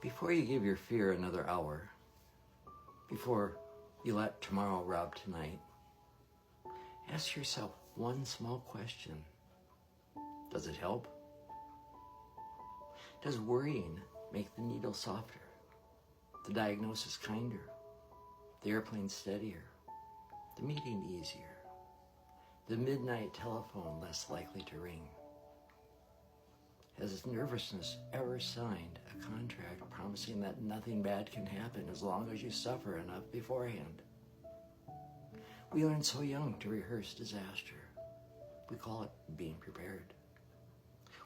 Before you give your fear another hour, before you let tomorrow rob tonight, ask yourself one small question. Does it help? Does worrying make the needle softer, the diagnosis kinder, the airplane steadier, the meeting easier, the midnight telephone less likely to ring? Has nervousness ever signed a contract promising that nothing bad can happen as long as you suffer enough beforehand? We learn so young to rehearse disaster. We call it being prepared.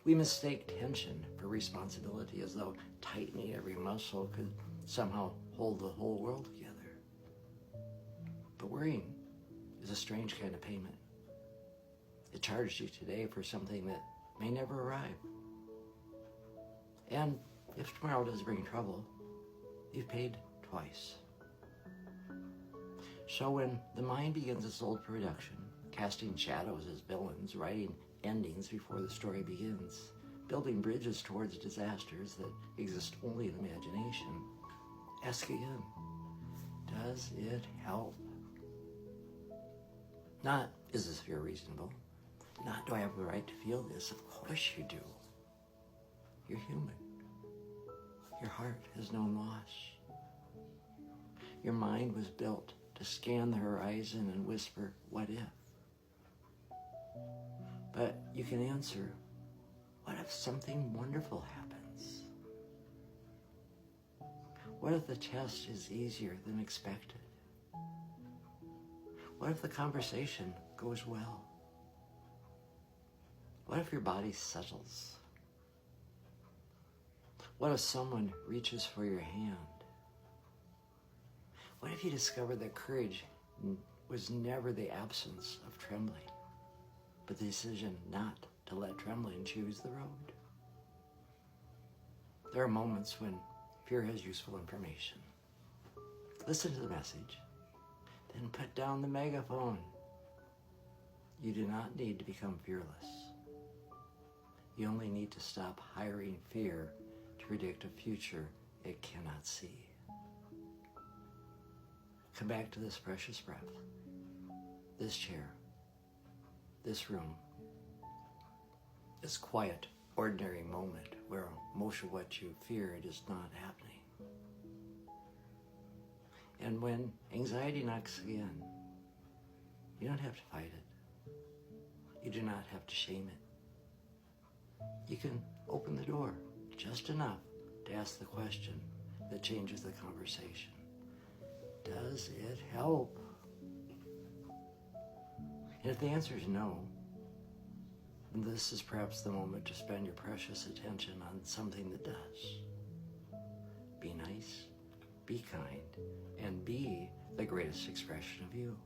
We mistake tension for responsibility as though tightening every muscle could somehow hold the whole world together. But worrying is a strange kind of payment. It charges you today for something that may never arrive. And if tomorrow does bring trouble, you've paid twice. So when the mind begins its old production, casting shadows as villains, writing endings before the story begins, building bridges towards disasters that exist only in imagination, ask again, does it help? Not, is this fear reasonable? Not, do I have the right to feel this? Of course you do. You're human. Your heart has known loss. Your mind was built to scan the horizon and whisper, what if? But you can answer, what if something wonderful happens? What if the test is easier than expected? What if the conversation goes well? What if your body settles? What if someone reaches for your hand? What if you discover that courage was never the absence of trembling, but the decision not to let trembling choose the road? There are moments when fear has useful information. Listen to the message, then put down the megaphone. You do not need to become fearless. You only need to stop hiring fear to predict a future it cannot see. Come back to this precious breath, this chair, this room, this quiet, ordinary moment where most of what you feared is not happening. And when anxiety knocks again, you don't have to fight it. You do not have to shame it. You can open the door just enough to ask the question that changes the conversation. Does it help? And if the answer is no, then this is perhaps the moment to spend your precious attention on something that does. Be nice, be kind, and be the greatest expression of you.